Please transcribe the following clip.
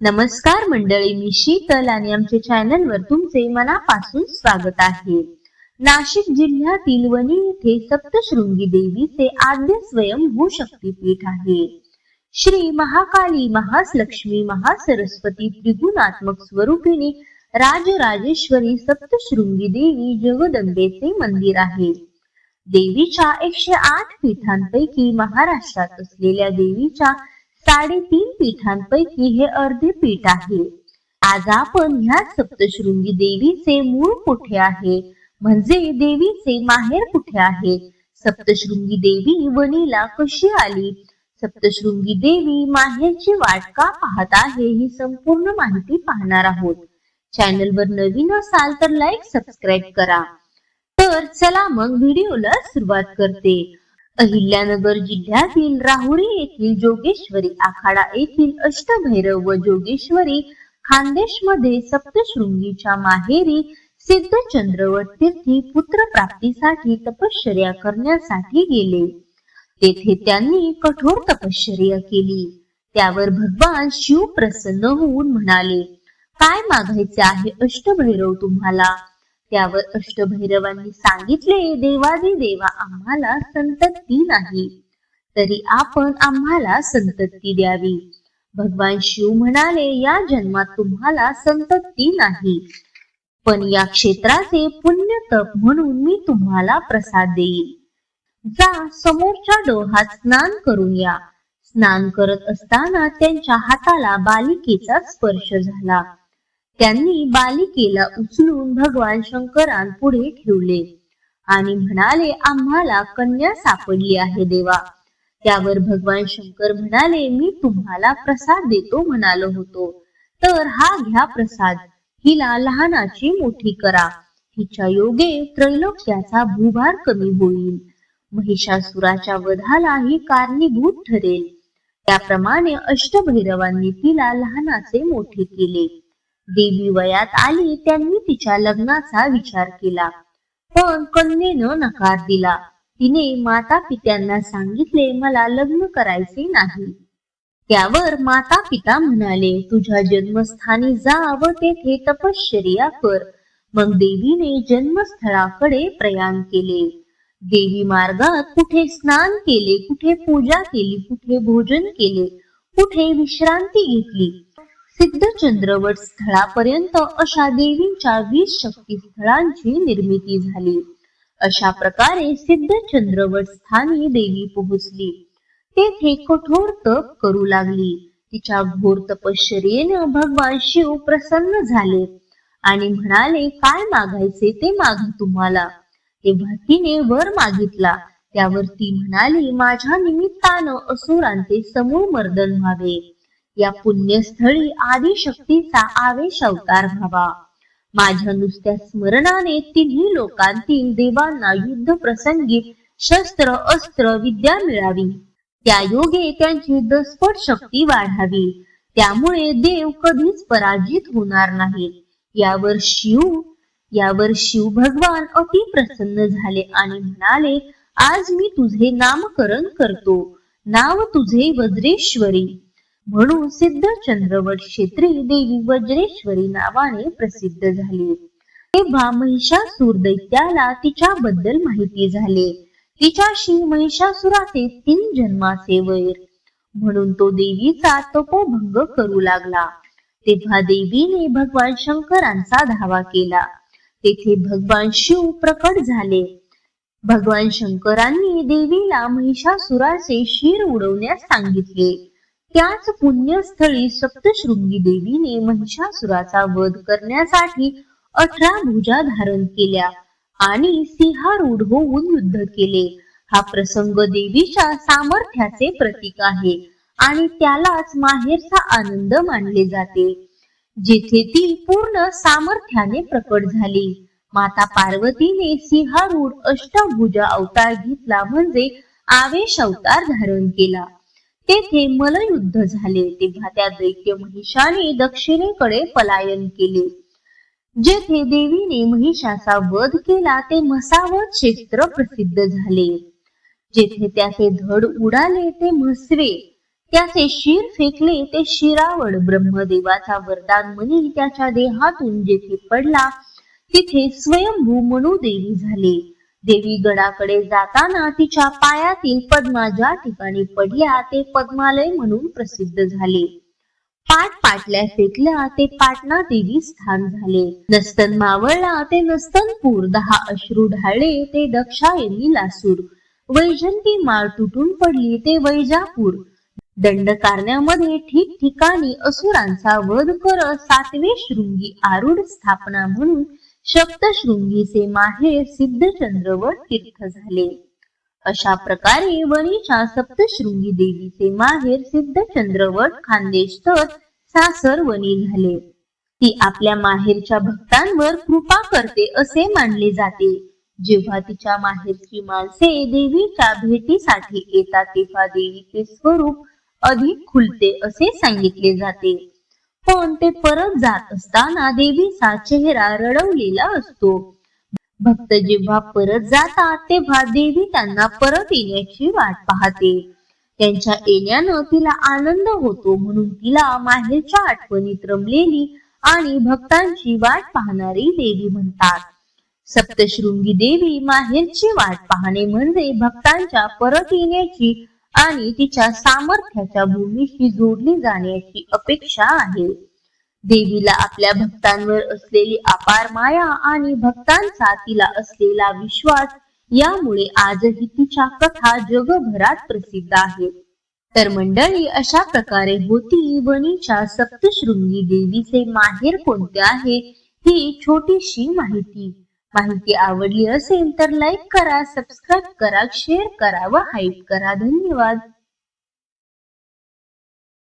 नमस्कार मंडळी, मी शीतल आणि आमच्या चॅनलवर तुमचे मनापासून स्वागत आहे. नाशिक जिल्ह्यातील वणी येथे सप्तशृंगी देवीचे आद्य स्वयंभू शक्तीपीठ आहे. श्री महाकाली, महालक्ष्मी, महासरस्वती त्रिगुणात्मक स्वरूपिणी राजराजेश्वरी सप्तशृंगी देवी जगदंबेचे मंदिर आहे. देवीच्या 108 पीठांपैकी महाराष्ट्रात असलेल्या देवीच्या 3.5 पीठांपैकी हे अर्धे पीठ आहे. आज आपण ह्या सप्तशृंगी देवीचे मूळ कुठे आहे, म्हणजे देवीचे माहेर कुठे आहे, सप्तशृंगी देवी वणीला कशी आली, सप्तशृंगी देवी माहेरची वाट का पाहत आहे, ही संपूर्ण माहिती पाहणार आहोत. चॅनलवर नवीन असाल तर लाईक, सबस्क्राईब करा. तर चला मग व्हिडिओला सुरुवात करते. अहिल्यानगर जिल्ह्यातील राहुरी येथील जोगेश्वरी आखाडा येथील अष्टभैरव व जोगेश्वरी खानदेश मध्ये सप्तशृंगीच्या माहेरी सिद्ध चंद्रवट तीर्थी पुत्र प्राप्तीसाठी तपश्चर्या करण्यासाठी गेले. तेथे त्यांनी कठोर तपश्चर्या केली. त्यावर भगवान शिव प्रसन्न होऊन म्हणाले, काय मागायचे आहे अष्टभैरव तुम्हाला? त्यावर अष्टभैरवांनी सांगितले, देवादी देवा, आम्हाला संतती नाही, तरी आपण आम्हाला संतती द्यावी. भगवान शिव म्हणाले, या जन्मात तुम्हाला संतती नाही, पण या क्षेत्राचे पुण्य तप म्हणून मी तुम्हाला प्रसाद देईल. जा समोरच्या डोहात स्नान करून या. स्नान करत असताना त्यांच्या हाताला बालिकेचा स्पर्श झाला. त्यांनी बालिकेला उचलून भगवान शंकरांपुढे ठेवले आणि म्हणाले, आम्हाला कन्या सापडली आहे देवा. त्यावर भगवान शंकर म्हणाले, मी तुम्हाला प्रसाद देतो म्हणालो होतो, तर हा घ्या प्रसाद. हिला लहानाची मोठी करा. हिच्या योगे त्रैलोक्याचा भूभार कमी होईल. महिषासुराच्या वधाला ही कारणीभूत ठरेल. त्याप्रमाणे अष्टभैरवांनी तिला लहानाचे मोठे केले. देवी वयात आली. त्यांनी तिच्या लग्नाचा विचार केला, पण कन्येनं नकार दिला. तिने माता पित्यांना सांगितले, मला लग्न करायचे नाही. त्यावर माता पिता म्हणाले, तुझ्या जन्मस्थानी जा व तेथे तपश्चर्या कर. मग देवीने जन्मस्थळाकडे प्रयाण केले. देवी मार्गात कुठे स्नान केले, कुठे पूजा केली, कुठे भोजन केले, कुठे विश्रांती घेतली. सिद्ध चंद्रवट स्थळापर्यंत अशा देवींच्या 20 शक्ती स्थळांची निर्मिती झाली. अशा प्रकारे सिद्ध चंद्रवट स्थानी देवी पोहोचली. तेथे कठोर तप करू लागली. तिच्या घोर तपश्चर्येनं भगवान शिव प्रसन्न झाले आणि म्हणाले, काय मागायचे ते मागा तुम्हाला. तेव्हा तिने वर मागितला. त्यावर ती म्हणाली, माझ्या निमित्तानं असुरांचे समूळ मर्दन व्हावे. या पुण्यस्थळी आदिशक्तीचा आवेश अवतार व्हावा. माझ्या नुसत्या स्मरणाने तिन्ही लोकांतील देवांना युद्ध प्रसंगी शस्त्र अस्त्र विद्या मिळावी. त्या योगे त्यांची दसपट शक्ती वाढावी. त्यामुळे देव कधीच पराजित होणार नाहीत. यावर शिव भगवान अति प्रसन्न झाले आणि म्हणाले, आज मी तुझे नामकरण करतो. नाव तुझे वज्रेश्वरी. म्हणून सिद्ध चंद्रवट क्षेत्री देवी वज्रेश्वरी नावाने प्रसिद्ध झाली. तेव्हा महिषासूर दैत्याला तिच्याबद्दल माहिती झाले. तिच्याशी महिषासुराचे 3 जन्माचे वैर, म्हणून तो देवीचा तपोभंग करू लागला. तेव्हा देवीने भगवान शंकरांचा धावा केला. तेथे भगवान शिव प्रकट झाले. भगवान शंकरांनी देवीला महिषासुराचे शिर उडवण्यास सांगितले. त्याच पुण्यस्थळी सप्तशृंगी देवीने महिषासुराचा वध करण्यासाठी 18 भुजा धारण केल्या आणि सिंहारूढ होऊन युद्ध केले. हा प्रसंग देवीच्या सामर्थ्याचे प्रतीक आहे आणि त्यालाच माहेरचा आनंद मानले जाते, जेथे ती पूर्ण सामर्थ्याने प्रकट झाली. माता पार्वतीने सिंहारूढ अष्टभुजा अवतार घेतला, म्हणजे आवेश अवतार धारण केला. तेथे मल्लयुद्ध झाले. तेव्हा त्या दैत्य महिषाने दक्षिणेकडे पलायन केले. जेथे देवीने महिषाचा वध केला ते मसावत क्षेत्र प्रसिद्ध झाले. जेथे त्याचे धड उडाले ते म्हसवे. त्याचे शिर फेकले ते शिरावड ब्रह्मदेवाचा वरदान मणी त्याच्या देहातून जेथे पडला तिथे स्वयंभू मनू देवी झाले. देवी गडाकडे जाताना तिच्या पायातील पद्मा ज्या ठिकाणी पडल्या ते पद्मालय म्हणून प्रसिद्ध झाले. पाटल्या फेकल्या ते पाटणा देवी स्थान झाले. नस्तन मावळला ते नस्तनपूर, 10 अश्रू ढाळले ते दक्षायनी लासूर, वैजंती माळ तुटून पडली ते वैजापूर. दंडकारण्यामध्ये ठिकठिकाणी असुरांचा वध कर 7वे शृंगी आरूढ स्थापना म्हणून सप्तशृंगीचे माहेर सिद्धचंद्रवड तीर्थ झाले. अशा प्रकारे वणीच्या सप्तशृंगी देवीचे माहेर सिद्धचंद्रवड खानदेश तर सासर वणी झाले. ती आपल्या माहेरच्या भक्तांवर कृपा करते असे मानले जाते. जेव्हा तिच्या माहेरची माणसे देवीच्या भेटीसाठी येतात तेव्हा देवीचे स्वरूप अधिक खुलते असे सांगितले जाते. पण ते परत जात असताना देवीचा चेहरा रडवलेला असतो. भक्त जेव्हा परत जातात तेव्हा देवी त्यांना परत येण्याची वाट पाहते. त्यांच्या येण्यानं तिला आनंद होतो म्हणून तिला माहेरच्या आठवणीत रमलेली आणि भक्तांची वाट पाहणारी देवी म्हणतात. सप्तशृंगी देवी माहेरची वाट पाहणे म्हणजे भक्तांच्या परत येण्याची आणि तिच्या सामर्थ्याच्या भूमीशी जोडली जाण्याची अपेक्षा आहे. देवीला आपल्या भक्तांवर असलेली अपार माया आणि भक्तांचा तिला असलेला विश्वास यामुळे आजही तिच्या कथा जगभरात प्रसिद्ध आहेत. तर मंडळी, अशा प्रकारे होती वणीच्या सप्तशृंगी देवीचे माहेर कोणते आहे ही छोटीशी माहिती आवडली असेल तर लाईक करा, सबस्क्राईब करा, शेअर करा व हाईप करा. धन्यवाद.